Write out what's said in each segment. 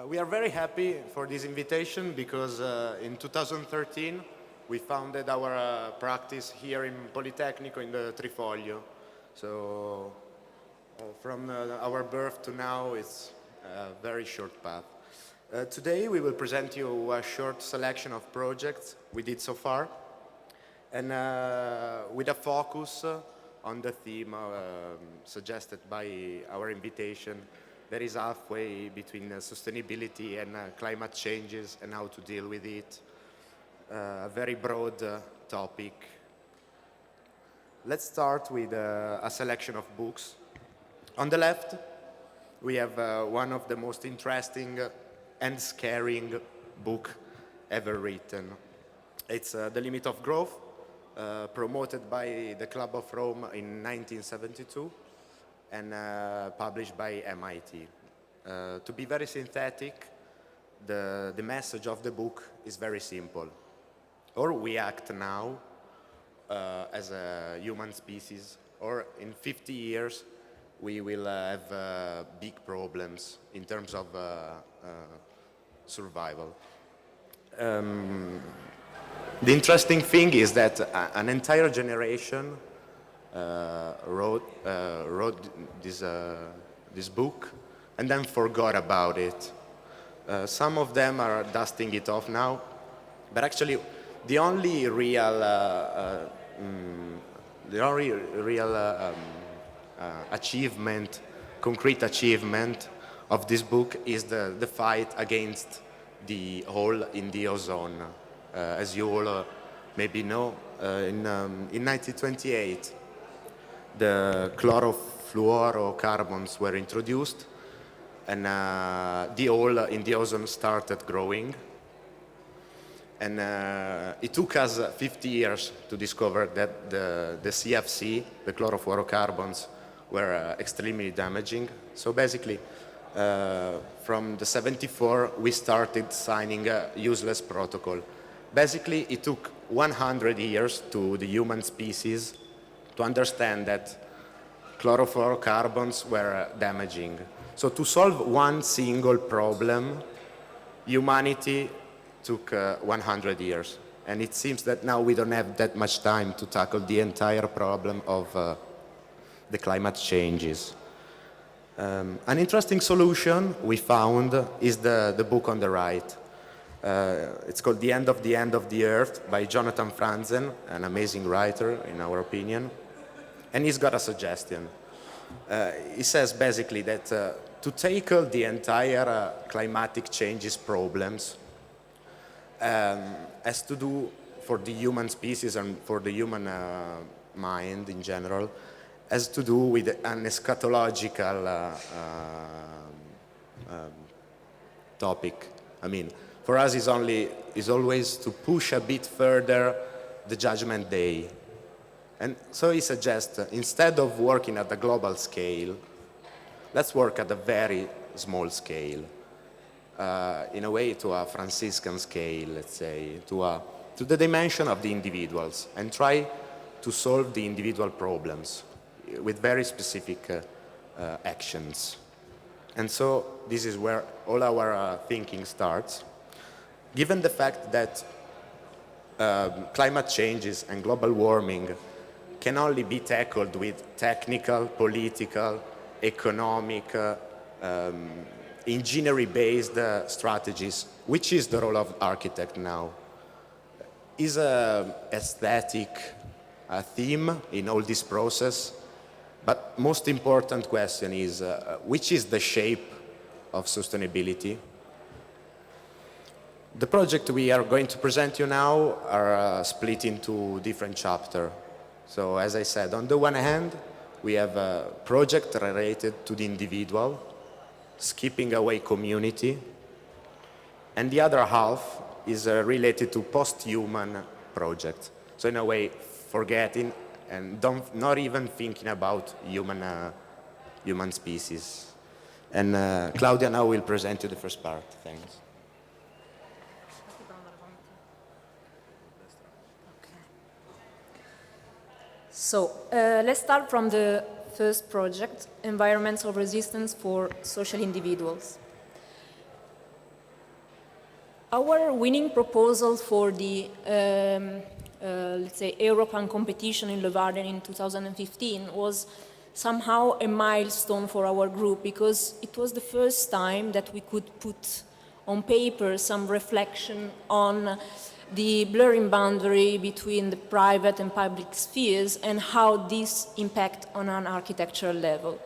We are very happy for this invitation because in 2013 we founded our practice here in Politecnico in the Trifoglio. So from our birth to now it's a very short path. Today we will present you a short selection of projects we did so far and with a focus on the theme suggested by our invitation that is halfway between sustainability and climate changes and how to deal with it. A very broad topic. Let's start with a selection of books. On the left, we have one of the most interesting and scaring book ever written. It's The Limit of Growth, promoted by the Club of Rome in 1972. And published by MIT. To be very synthetic, the message of the book is very simple. Or we act now as a human species, or in 50 years we will have big problems in terms of survival. The interesting thing is that an entire generation wrote this book and then forgot about it. Some of them are dusting it off now, but actually the only real achievement, concrete achievement of this book is the fight against the hole in the ozone. As you all maybe know, in 1928 the chlorofluorocarbons were introduced and the hole in the ozone started growing. And it took us 50 years to discover that the CFC, the chlorofluorocarbons, were extremely damaging. So basically, from the 74, we started signing a useless protocol. Basically, it took 100 years to the human species to understand that chlorofluorocarbons were damaging. So to solve one single problem, humanity took 100 years. And it seems that now we don't have that much time to tackle the entire problem of the climate changes. An interesting solution we found is the book on the right. It's called The End of the Earth by Jonathan Franzen, an amazing writer in our opinion. And he's got a suggestion. He says basically that to tackle the entire climatic changes problems has to do for the human species and for the human mind in general, has to do with an eschatological topic. I mean, for us is always to push a bit further the judgment day. And so he suggests, instead of working at a global scale, let's work at a very small scale, in a way to a Franciscan scale, let's say, to the dimension of the individuals, and try to solve the individual problems with very specific actions. And so this is where all our thinking starts. Given the fact that climate changes and global warming can only be tackled with technical, political, economic, engineering-based strategies, which is the role of architect now, is aesthetic a theme in all this process. But most important question is, which is the shape of sustainability? The project we are going to present you now are split into different chapters. So as I said, on the one hand, we have a project related to the individual, skipping away community, and the other half is related to post-human projects. So in a way, forgetting and not even thinking about human species. And Claudia now will present you the first part. Thanks. So let's start from the first project, environmental resistance for social individuals. Our winning proposal for the, let's say, European competition in Leeuwarden in 2015 was somehow a milestone for our group, because it was the first time that we could put on paper some reflection on the blurring boundary between the private and public spheres and how this impact on an architectural level.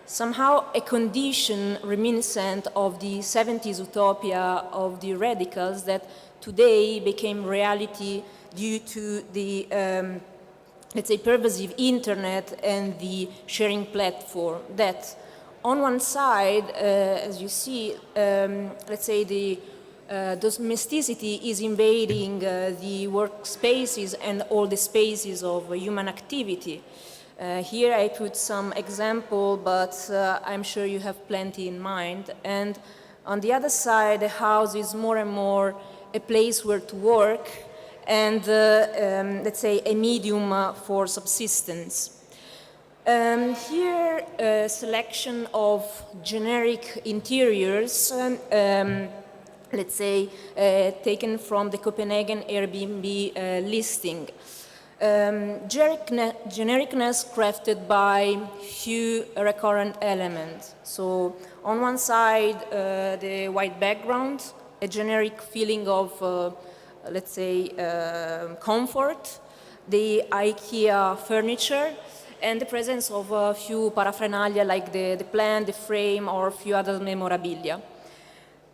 Somehow a condition reminiscent of the 70s utopia of the radicals that today became reality due to the, let's say, pervasive internet and the sharing platform that on one side, as you see, let's say the domesticity is invading the workspaces and all the spaces of human activity. Here I put some example, but I'm sure you have plenty in mind. And on the other side, the house is more and more a place where to work and, let's say, a medium for subsistence. Here, a selection of generic interiors, let's say, taken from the Copenhagen Airbnb listing. Genericness crafted by few recurrent elements. So on one side, the white background, a generic feeling of, let's say, comfort, the IKEA furniture, and the presence of a few paraphernalia like the plant, the frame, or a few other memorabilia.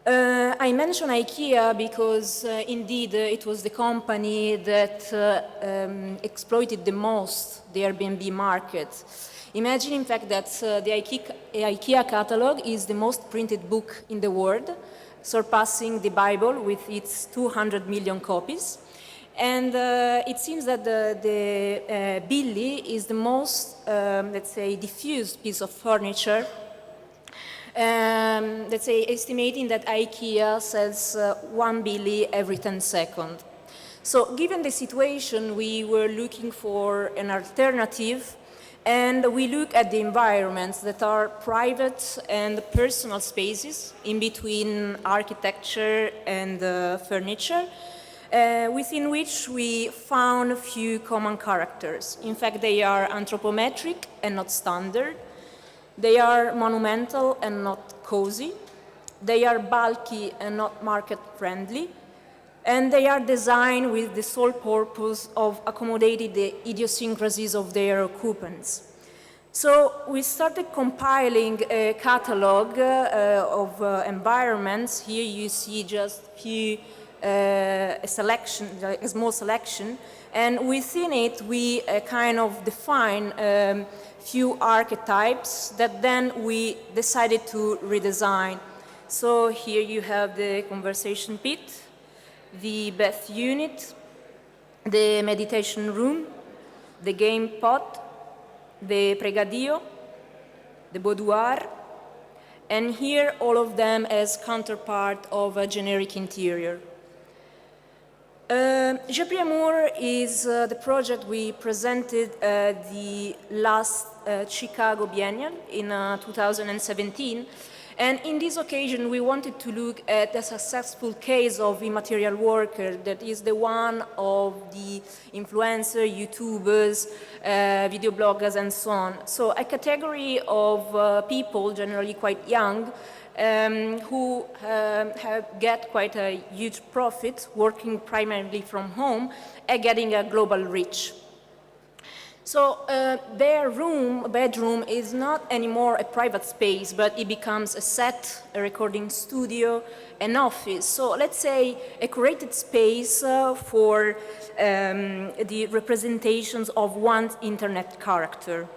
I mention IKEA because indeed it was the company that exploited the most the Airbnb market. Imagine in fact that the IKEA catalog is the most printed book in the world, surpassing the Bible with its 200 million copies. And it seems that the Billy is the most, let's say, diffused piece of furniture. Let's say, estimating that IKEA sells 1 billy every 10 seconds. So given the situation, we were looking for an alternative, and we look at the environments that are private and personal spaces in between architecture and furniture, within which we found a few common characters. In fact, they are anthropometric and not standard. They are monumental and not cozy. They are bulky and not market-friendly. And they are designed with the sole purpose of accommodating the idiosyncrasies of their occupants. So we started compiling a catalog of environments. Here you see just a small selection. And within it, we kind of define few archetypes that then we decided to redesign. So here you have the conversation pit, the bath unit, the meditation room, the game pot, the pregadio, the boudoir, and here all of them as counterpart of a generic interior. Japri Amour is the project we presented the last Chicago Biennial in 2017. And in this occasion, we wanted to look at the successful case of immaterial worker, that is the one of the influencers, YouTubers, video bloggers, and so on. So a category of people, generally quite young, who get quite a huge profit working primarily from home and getting a global reach. So their bedroom is not anymore a private space, but it becomes a set, a recording studio, an office. So let's say a curated space for the representations of one's internet character.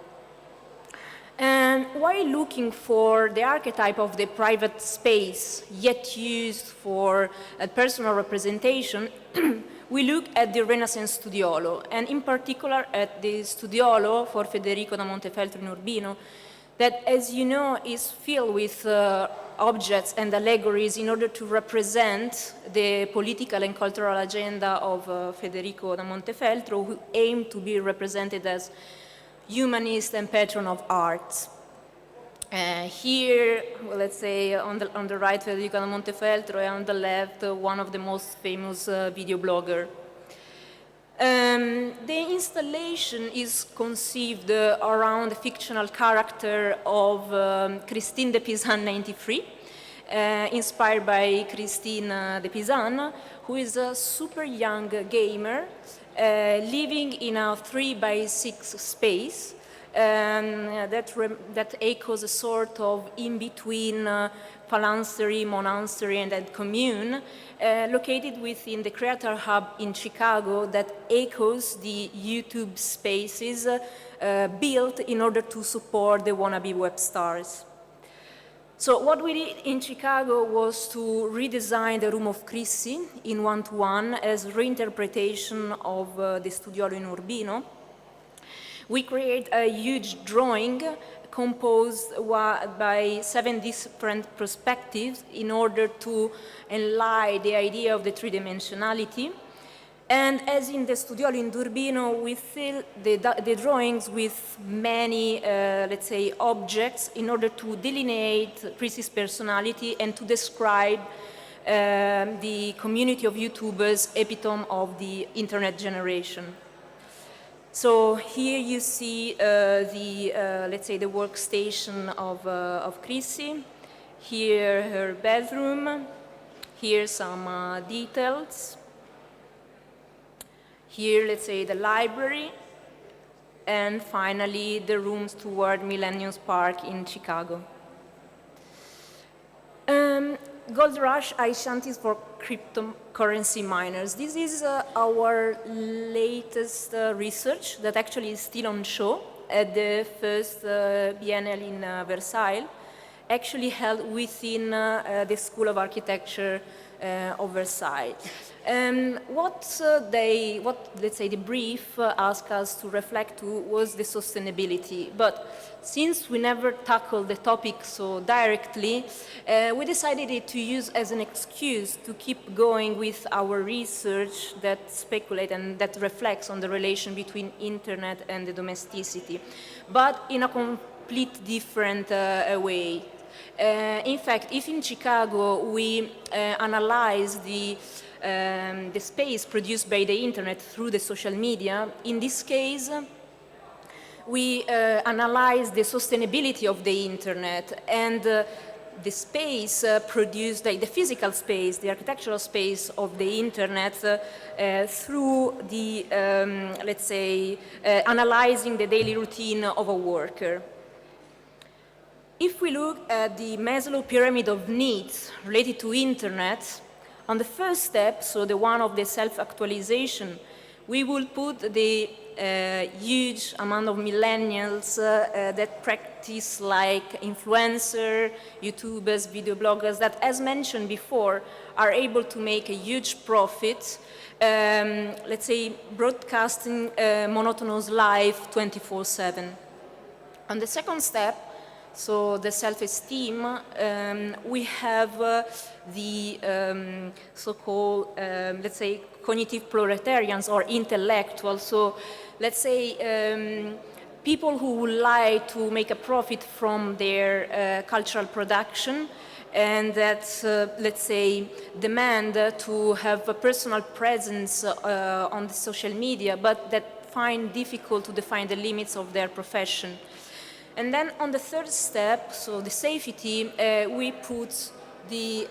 And while looking for the archetype of the private space, yet used for a personal representation, we look at the Renaissance studiolo, and in particular at the studiolo for Federico da Montefeltro in Urbino, that, as you know, is filled with objects and allegories in order to represent the political and cultural agenda of Federico da Montefeltro, who aimed to be represented as humanist and patron of art. Here, well, let's say on the right, Federico da Montefeltro, and on the left, one of the most famous video blogger. The installation is conceived around the fictional character of Christine de Pizan 93, inspired by Christine de Pizan, who is a super young gamer living in a 3x6 space that echoes a sort of in-between phalanstery, monastery, and then commune, located within the Creator Hub in Chicago that echoes the YouTube spaces built in order to support the wannabe web stars. So what we did in Chicago was to redesign the room of Chrissy in one-to-one as reinterpretation of the Studiolo in Urbino. We create a huge drawing composed by 7 different perspectives in order to enlighten the idea of the three-dimensionality. And as in the Studiolo in Urbino, we fill the drawings with many, let's say, objects in order to delineate Chrissy's personality and to describe the community of YouTubers, epitome of the internet generation. So here you see let's say, the workstation of Chrissy. Here her bedroom. Here some details. Here, let's say, the library. And finally, the rooms toward Millennium Park in Chicago. Gold Rush Ice Shanties for cryptocurrency miners. This is our latest research that actually is still on show at the first Biennale in Versailles, actually held within the School of Architecture of Versailles. What let's say, the brief asked us to reflect to was the sustainability. But since we never tackled the topic so directly, we decided to use as an excuse to keep going with our research that speculates and that reflects on the relation between internet and the domesticity, but in a complete different way. In fact, if in Chicago we analyze the space produced by the internet through the social media, in this case, we analyze the sustainability of the internet and the space produced, the physical space, the architectural space of the internet through the, let's say, analyzing the daily routine of a worker. If we look at the Maslow pyramid of needs related to internet, on the first step, so the one of the self-actualization, we will put the huge amount of millennials that practice like influencer, YouTubers, video bloggers that, as mentioned before, are able to make a huge profit, let's say, broadcasting monotonous life 24/7. On the second step, so the self-esteem, we have the so-called, let's say, cognitive proletarians or intellectuals. So let's say people who would like to make a profit from their cultural production and that, let's say, demand to have a personal presence on the social media, but that find difficult to define the limits of their profession. And then on the third step, so the safety, we put the,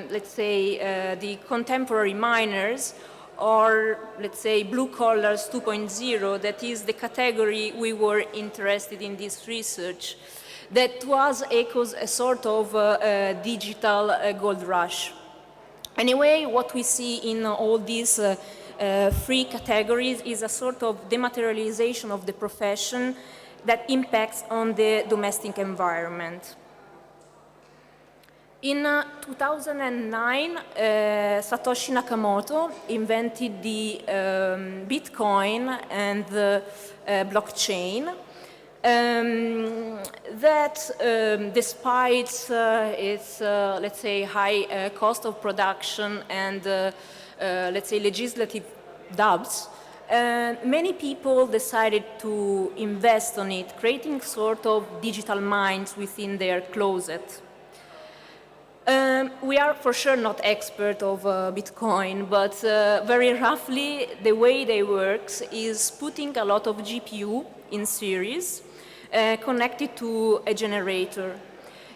let's say, the contemporary miners, or let's say blue collars 2.0, that is the category we were interested in this research, that was echoes a sort of digital gold rush. Anyway, what we see in all these three categories is a sort of dematerialization of the profession that impacts on the domestic environment. In 2009, Satoshi Nakamoto invented the Bitcoin and the blockchain. That, despite its, let's say, high cost of production and, let's say, legislative doubts, Many people decided to invest on it, creating sort of digital minds within their closet. We are for sure not expert of Bitcoin, but very roughly the way they work is putting a lot of GPU in series connected to a generator.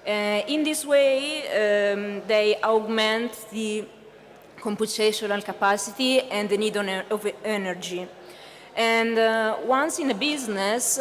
In this way, they augment the computational capacity and the need of energy. And once in a business,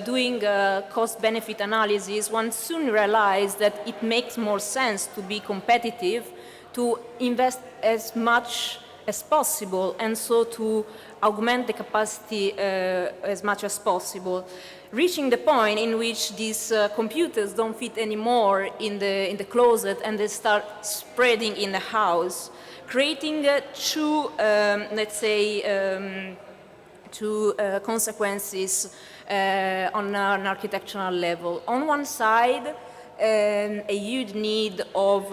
doing a cost-benefit analysis, one soon realized that it makes more sense to be competitive, to invest as much as possible, and so to augment the capacity as much as possible, reaching the point in which these computers don't fit anymore in the closet and they start spreading in the house, creating two, let's say, two consequences on an architectural level. On one side, a huge need of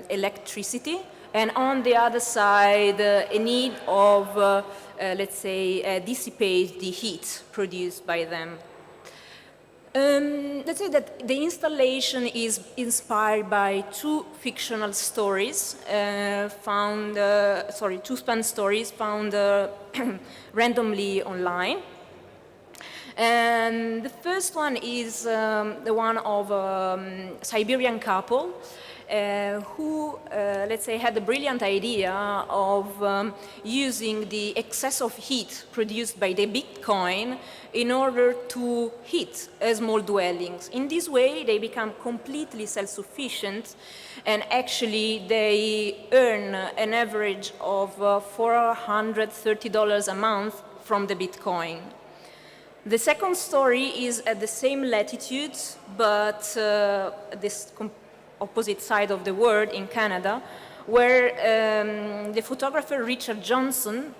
electricity, and on the other side, a need of, let's say, dissipate the heat produced by them. Let's say that the installation is inspired by two fictional stories two span stories found randomly online. And the first one is the one of a Siberian couple who, let's say, had the brilliant idea of using the excess of heat produced by the Bitcoin in order to heat small dwellings. In this way, they become completely self-sufficient, and actually they earn an average of $430 a month from the Bitcoin. The second story is at the same latitude, but this opposite side of the world in Canada, where the photographer Richard Johnson,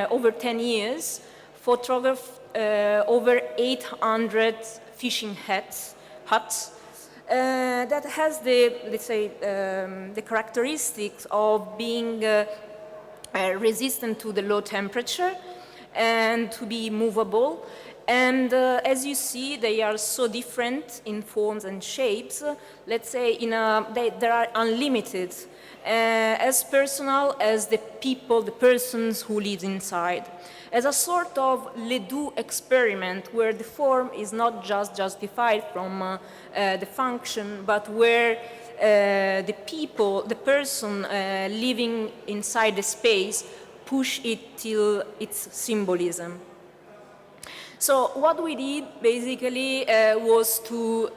over 10 years, photographed over 800 fishing huts that has the, let's say, the characteristics of being resistant to the low temperature and to be movable. And as you see, they are so different in forms and shapes. Let's say they are unlimited, as personal as the people, the persons who live inside. As a sort of Ledoux experiment where the form is not just justified from the function, but where the people, the person living inside the space push it till its symbolism. So what we did basically was to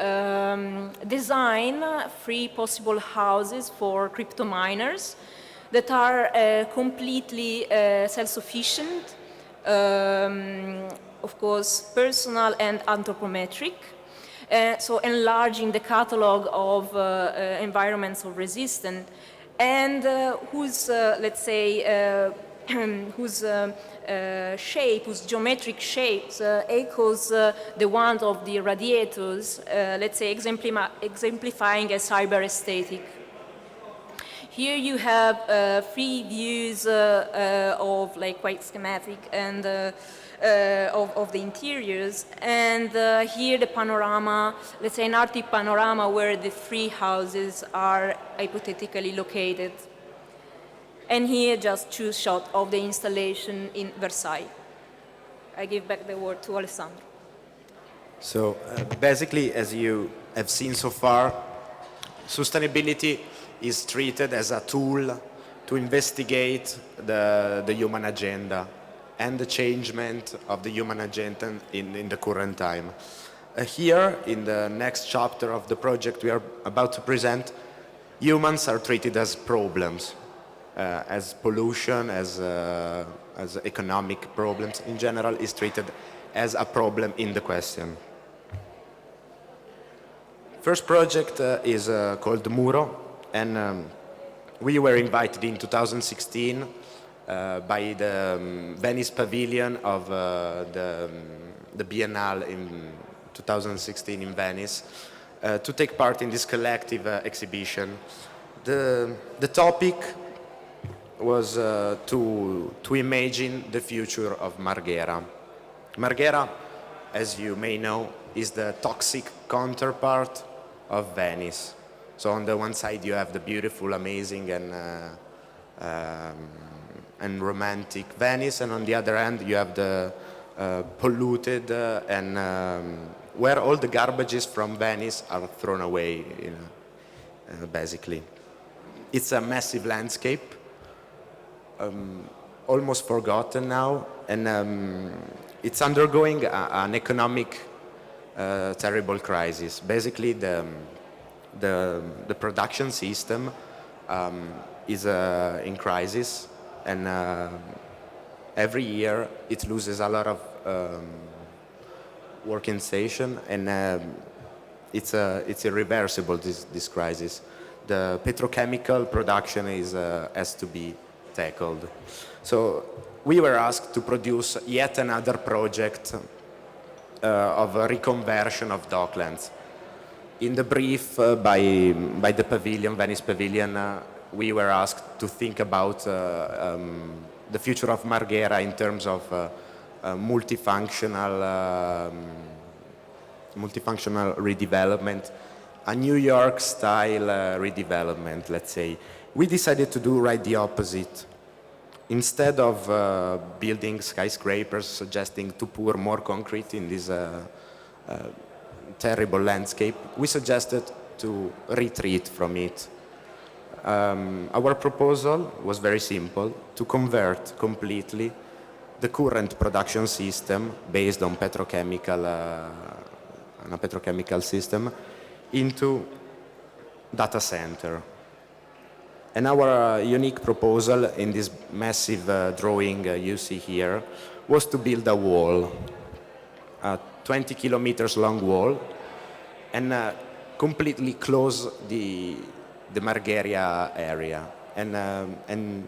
design 3 possible houses for crypto miners that are completely self-sufficient, of course personal and anthropometric, so enlarging the catalog of environments of resistance, and whose, let's say, whose shape, whose geometric shapes echoes the ones of the radiators, let's say exemplifying a cyber aesthetic. Here you have 3 views of, like, quite schematic and of the interiors, and here the panorama, let's say an Arctic panorama where the 3 houses are hypothetically located. And here just 2 shots of the installation in Versailles. I give back the word to Alessandro. So basically, as you have seen so far, sustainability is treated as a tool to investigate the human agenda and the changement of the human agenda in the current time. Here, in the next chapter of the project we are about to present, humans are treated as problems. As pollution, as economic problems in general, is treated as a problem in the question. First project is called Muro, and we were invited in 2016 by the Venice Pavilion of the Biennale in 2016 in Venice to take part in this collective exhibition. The topic was to imagine the future of Marghera. Marghera, as you may know, is the toxic counterpart of Venice. So on the one side you have the beautiful, amazing and romantic Venice, and on the other hand you have the polluted and where all the garbages from Venice are thrown away, basically. It's a massive landscape, almost forgotten now, and it's undergoing an economic terrible crisis. Basically, the production system is in crisis, and every year it loses a lot of working station, and it's irreversible, this crisis. The petrochemical production has to be tackled. So we were asked to produce yet another project of a reconversion of docklands. In the brief by the pavilion, Venice Pavilion, we were asked to think about the future of Marghera in terms of multifunctional redevelopment, a New York style redevelopment, let's say. We decided to do right the opposite. Instead of building skyscrapers, suggesting to pour more concrete in this terrible landscape, we suggested to retreat from it. Our proposal was very simple: to convert completely the current production system based on a petrochemical system into data center. And our unique proposal in this massive drawing you see here was to build a wall, a 20 kilometers long wall, and completely close the Marghera area and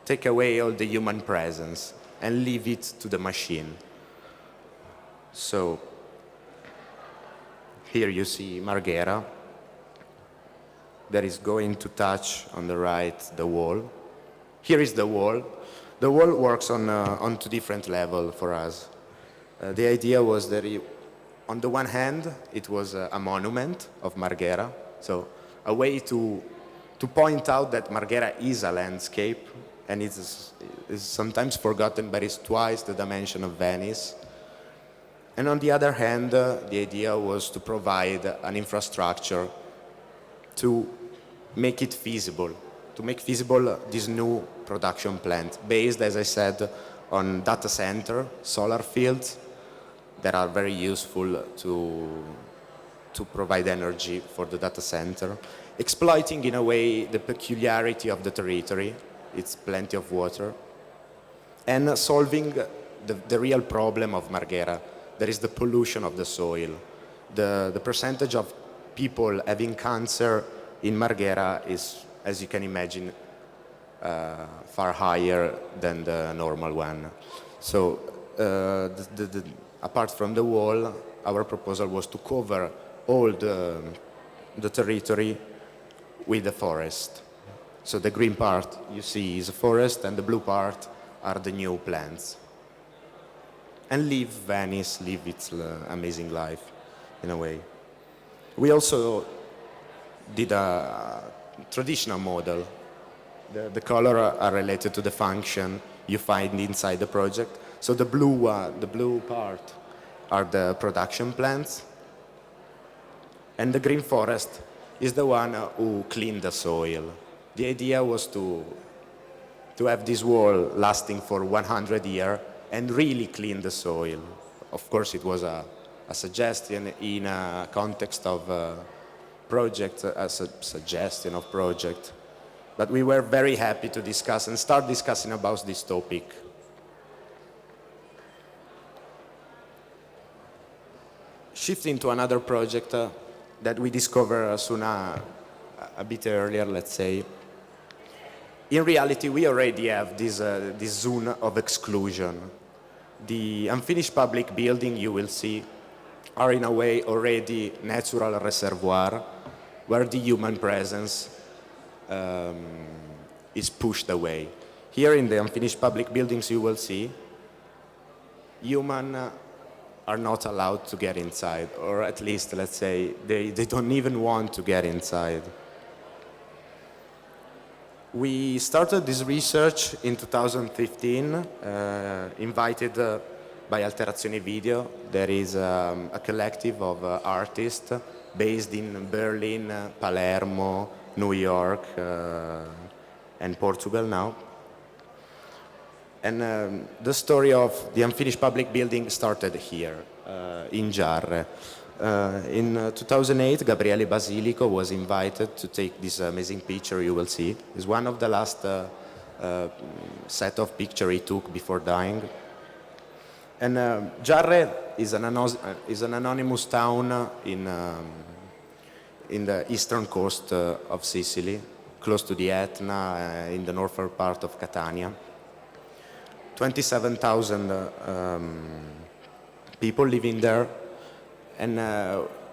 take away all the human presence and leave it to the machine. So here you see Marghera. That is going to touch on the right the wall. Here is the wall. The wall works on two different levels for us. The idea was that on the one hand, it was a monument of Marghera, so a way to point out that Marghera is a landscape, and is sometimes forgotten, but it's twice the dimension of Venice. And on the other hand, the idea was to provide an infrastructure to make it feasible, to make feasible this new production plant, based, as I said, on data center, solar fields that are very useful to provide energy for the data center, exploiting in a way the peculiarity of the territory, it's plenty of water, and solving the real problem of Marghera, that is the pollution of the soil. The percentage of people having cancer in Marghera is, as you can imagine, far higher than the normal one. So apart from the wall, our proposal was to cover all the territory with a forest. So the green part you see is a forest, and the blue part are the new plants. And leave Venice, live its amazing life, in a way. We also did a traditional model. The color are related to the function you find inside the project. So the blue part are the production plants, and the green forest is the one who cleaned the soil. The idea was to have this wall lasting for 100 years and really clean the soil. Of course, it was a suggestion in a context of project, a suggestion of project. But we were very happy to discuss and start discussing about this topic. Shifting to another project that we discovered soon, a bit earlier, let's say. In reality, we already have this zone of exclusion. The unfinished public building you will see are in a way already natural reservoir where the human presence is pushed away. Here in the unfinished public buildings you will see humans are not allowed to get inside, or at least, let's say, they don't even want to get inside. We started this research in 2015, invited by Alterazione Video. There is a collective of artists based in Berlin, Palermo, New York, and Portugal now. And the story of the unfinished public building started here, in Giarre. In 2008, Gabriele Basilico was invited to take this amazing picture you will see. It's one of the last set of pictures he took before dying. And Giarre is an anonymous town in the eastern coast of Sicily, close to the Etna, in the northern part of Catania. 27,000 people living there. And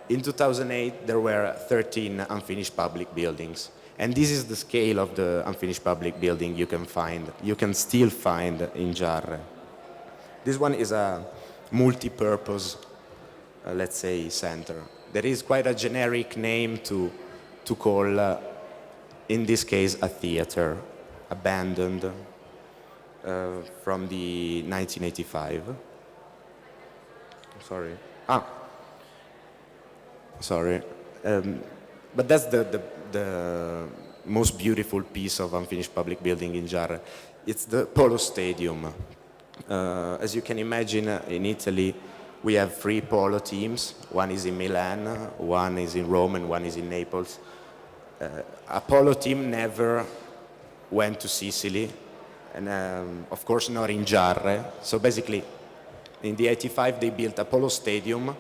in 2008, there were 13 unfinished public buildings. And this is the scale of the unfinished public building you can still find in Giarre. This one is a multi-purpose, let's say, center. There is quite a generic name to call, in this case, a theater, abandoned from the 1985. Sorry. Sorry. But that's the most beautiful piece of unfinished public building in Giarre. It's the Polo Stadium. As you can imagine, in Italy, we have 3 polo teams. One is in Milan, one is in Rome, and one is in Naples. A polo team never went to Sicily, and of course not in Giarre. So basically, in the 85, they built a polo stadium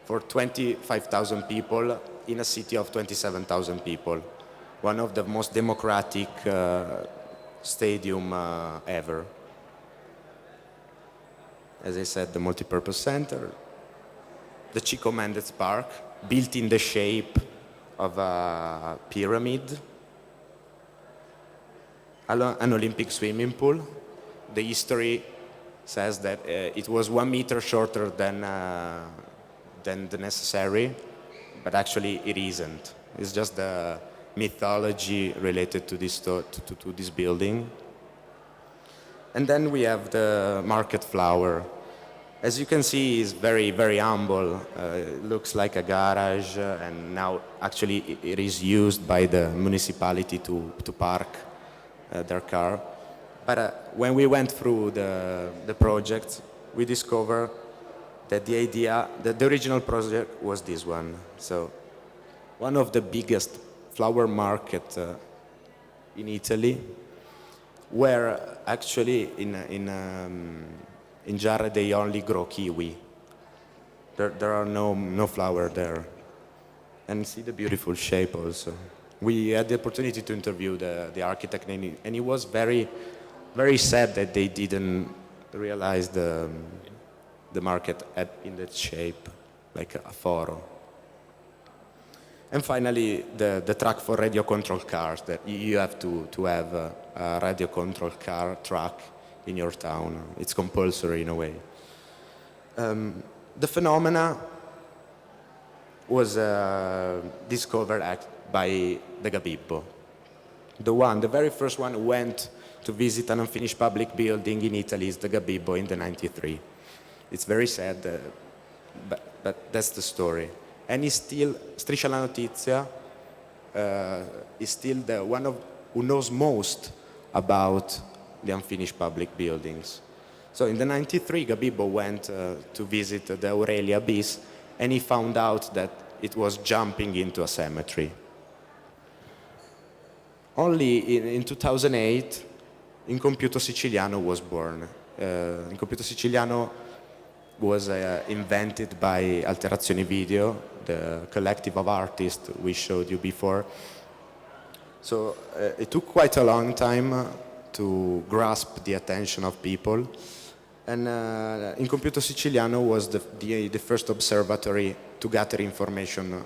for 25,000 people in a city of 27,000 people. One of the most democratic stadium ever. As I said, the multipurpose center. The Chico Mendes Park, built in the shape of a pyramid. An Olympic swimming pool. The history says that it was 1 meter shorter than the necessary, but actually it isn't. It's just the mythology related to this to this building. And then we have the market flower. As you can see, it's very, very humble. It looks like a garage, and now actually it is used by the municipality to park their car. But when we went through the project, we discovered that the original project was this one. So one of the biggest flower market in Italy, where actually in Giarre they only grow kiwi. There are no flower there. And see the beautiful shape also. We had the opportunity to interview the architect, and he was very, very sad that they didn't realize the market in that shape, like a foro. And finally, the track for radio control cars, that you have to have a radio control car track in your town. It's compulsory in a way. The phenomena was discovered by the Gabibbo. The very first one who went to visit an unfinished public building in Italy is the Gabibbo in the 93. It's very sad, but that's the story. And he's still, Striscia la Notizia, is still the one who knows most about the unfinished public buildings. So in the 93, Gabibbo went to visit the Aurelia bis, and he found out that it was jumping into a cemetery. Only in 2008, Incompiuto Siciliano was born. Incompiuto Siciliano was invented by Alterazione Video, the collective of artists we showed you before. So it took quite a long time to grasp the attention of people. And Incompiuto Siciliano was the first observatory to gather information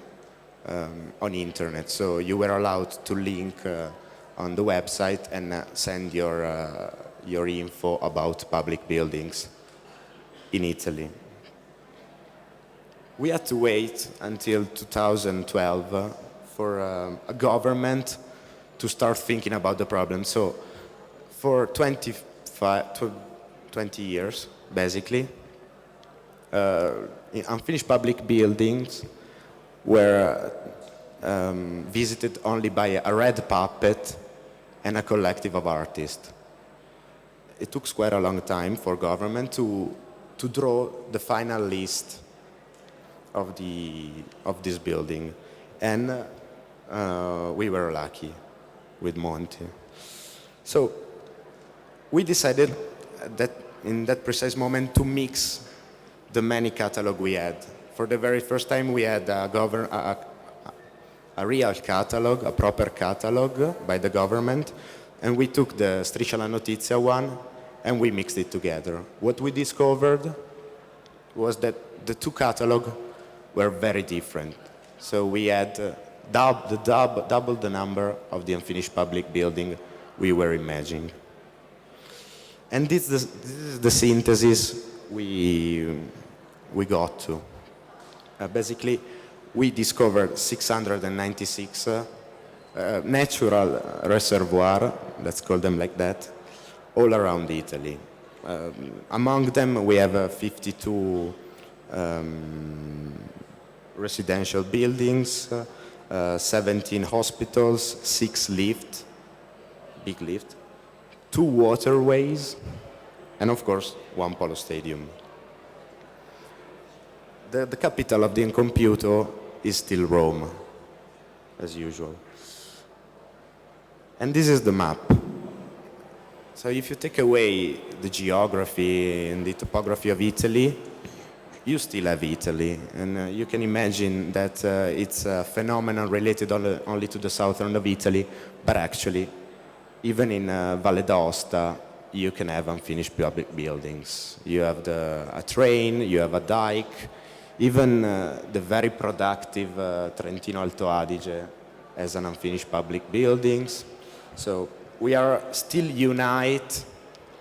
on internet. So you were allowed to link on the website and send your info about public buildings in Italy. We had to wait until 2012 for a government to start thinking about the problem. So for 20 years, basically, unfinished public buildings were visited only by a red puppet and a collective of artists. It took quite a long time for government to draw the final list of this building, and we were lucky with Monti. So we decided that in that precise moment to mix the many catalog we had. For the very first time, we had a real catalog, a proper catalog by the government, and we took the Striscia la Notizia one and we mixed it together. What we discovered was that the two catalogs were very different. So we had double the number of the unfinished public building we were imagining. And this is the synthesis we got to. Basically, we discovered 696 natural reservoirs, let's call them like that, all around Italy. Among them, we have 52 residential buildings, 17 hospitals, 6 lifts, big lift, 2 waterways, and of course, 1 Polo Stadium. The capital of the incompiuto is still Rome, as usual. And this is the map. So if you take away the geography and the topography of Italy, you still have Italy. And you can imagine that it's a phenomenon related only to the southern of Italy, but actually, even in Valle d'Aosta, you can have unfinished public buildings. You have a train, you have a dike, even the very productive Trentino Alto Adige has an unfinished public buildings. So we are still united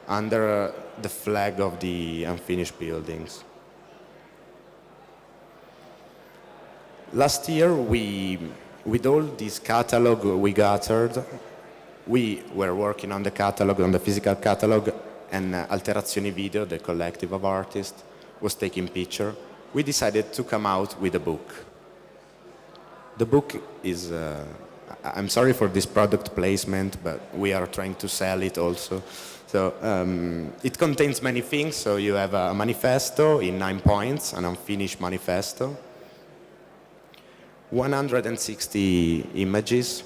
under the flag of the unfinished buildings. Last year, with all this catalog we gathered, we were working on the catalog, on the physical catalog, and Alterazioni Video, the collective of artists, was taking picture. We decided to come out with a book. The book is, I'm sorry for this product placement, but we are trying to sell it also. So it contains many things. So you have a manifesto in 9 points, an unfinished manifesto, 160 images,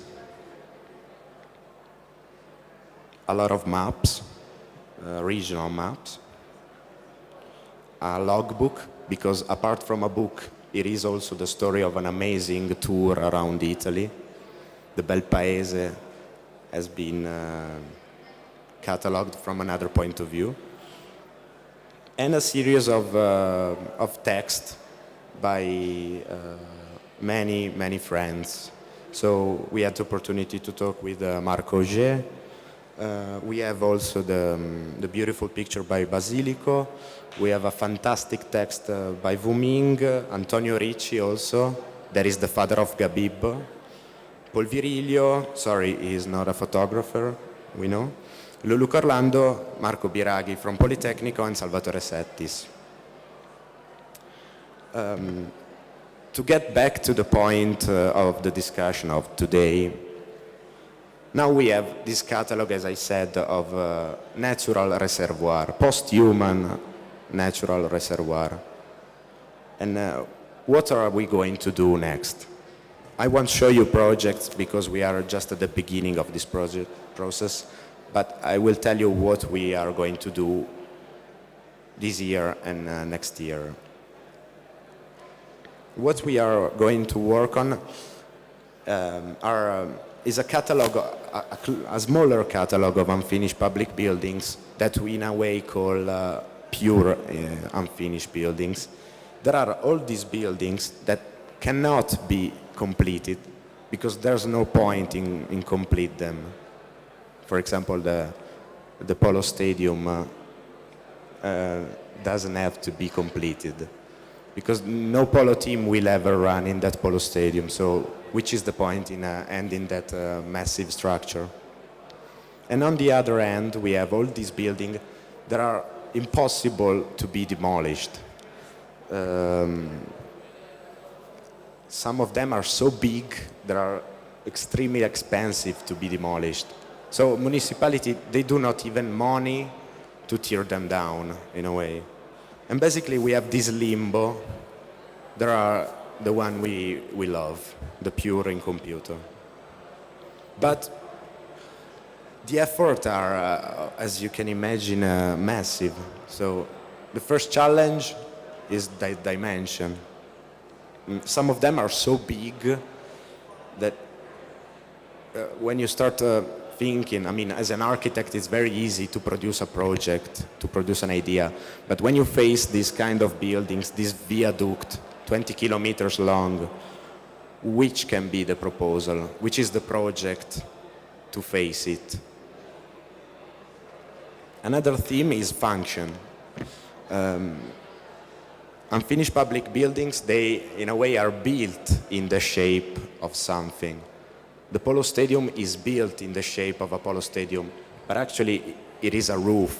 a lot of maps, regional maps, a logbook, because apart from a book, it is also the story of an amazing tour around Italy. The Bel Paese has been catalogued from another point of view. And a series of text by many friends. So we had the opportunity to talk with Marco Auger. We have also the beautiful picture by Basilico. We have a fantastic text by Wu Ming, Antonio Ricci also, that is the father of Gabib. Paul Virilio, sorry, he is not a photographer, we know. Lulu Orlando, Marco Biraghi from Politecnico, and Salvatore Settis. To get back to the point of the discussion of today, now we have this catalog, as I said, of natural reservoir, post-human natural reservoir. And what are we going to do next? I won't show you projects because we are just at the beginning of this process, but I will tell you what we are going to do this year and next year. What we are going to work on is a catalog, a smaller catalog of unfinished public buildings that we in a way call pure unfinished buildings. There are all these buildings that cannot be completed because there's no point in complete them. for example, the Polo Stadium doesn't have to be completed, because no polo team will ever run in that Polo Stadium, so which is the point in ending that massive structure? And on the other end, we have all these buildings that are impossible to be demolished. Some of them are so big that are extremely expensive to be demolished. So municipality, they do not even money to tear them down, in a way. And basically we have this limbo. There are the one we love, the pure in computer. But the effort are, as you can imagine, massive. So the first challenge is the dimension. Some of them are so big that when you start thinking, I mean, as an architect, it's very easy to produce a project, to produce an idea. But when you face these kind of buildings, this viaduct, 20 kilometers long, which can be the proposal? Which is the project to face it? Another theme is function. Unfinished public buildings, they, in a way, are built in the shape of something. The Polo Stadium is built in the shape of a Polo Stadium, but actually it is a roof.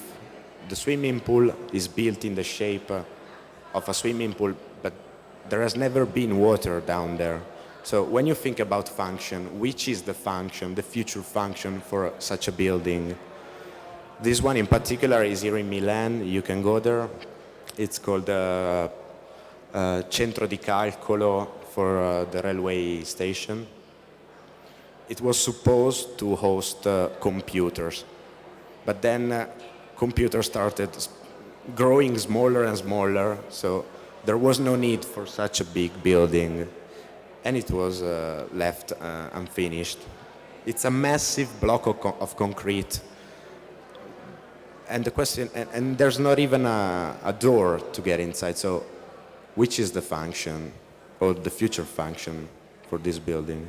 The swimming pool is built in the shape of a swimming pool, but there has never been water down there. So when you think about function, which is the function, the future function for such a building? This one in particular is here in Milan. You can go there. It's called Centro di Calcolo for the railway station. It was supposed to host computers, but then computers started growing smaller and smaller, so there was no need for such a big building, and it was left unfinished. It's a massive block of concrete, and the question, and there's not even a door to get inside, so which is the function, or the future function for this building?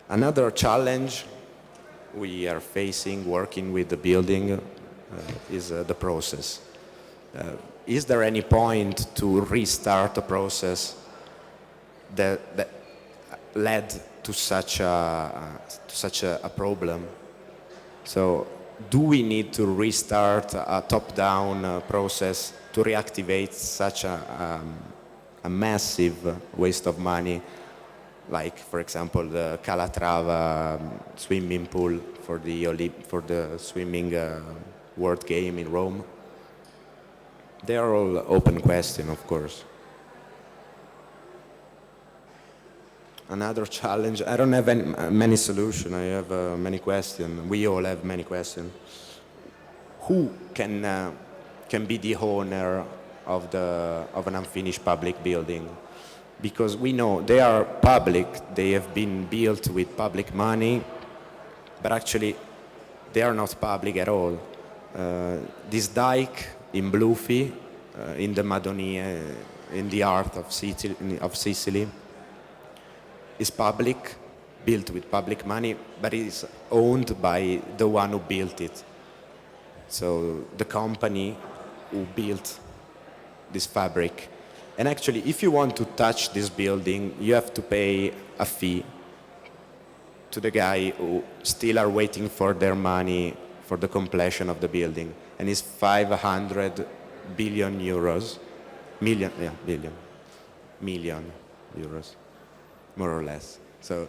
Another challenge we are facing working with the building is the process. Is there any point to restart a process that led to such a problem? So do we need to restart a top-down process to reactivate such a massive waste of money? Like, for example, the Calatrava swimming pool for the swimming world game in Rome. They are all open question, of course. Another challenge, I don't have many solutions, I have many questions. We all have many questions. Who can be the owner of an unfinished public building? Because we know they are public, they have been built with public money, but actually they are not public at all. This dike in Blufi, in the Madonie, in the heart of Sicily, is public, built with public money, but is owned by the one who built it. So the company who built this fabric. And actually, if you want to touch this building, you have to pay a fee to the guy who still are waiting for their money for the completion of the building. And it's 500 billion euros, million euros, more or less. So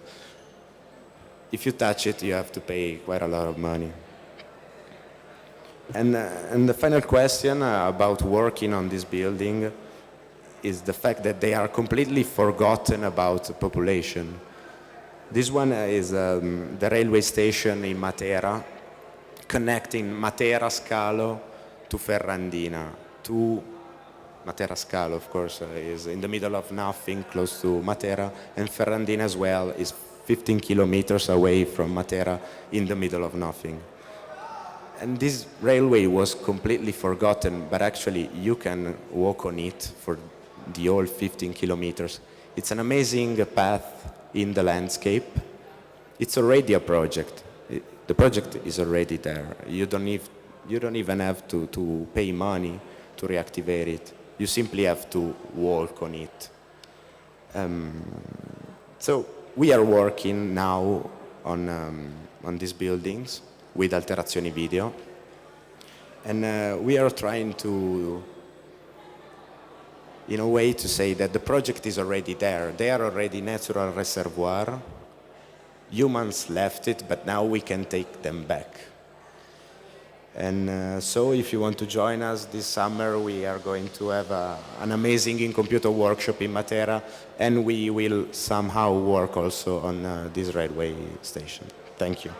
if you touch it, you have to pay quite a lot of money. And the final question about working on this building is the fact that they are completely forgotten about the population. This one is the railway station in Matera, connecting Matera Scalo to Ferrandina. Matera Scalo, of course, is in the middle of nothing, close to Matera, and Ferrandina as well is 15 kilometers away from Matera, in the middle of nothing. And this railway was completely forgotten, but actually you can walk on it for the whole 15 kilometers. It's an amazing path in the landscape. It's already a project. The project is already there. You don't even have to pay money to reactivate it. You simply have to work on it. So we are working now on these buildings with alterazioni video, and we are trying to, in a way, to say that the project is already there. They are already natural reservoir. Humans left it, but now we can take them back. And so if you want to join us this summer, we are going to have an amazing in-computer workshop in Matera, and we will somehow work also on this railway station. Thank you.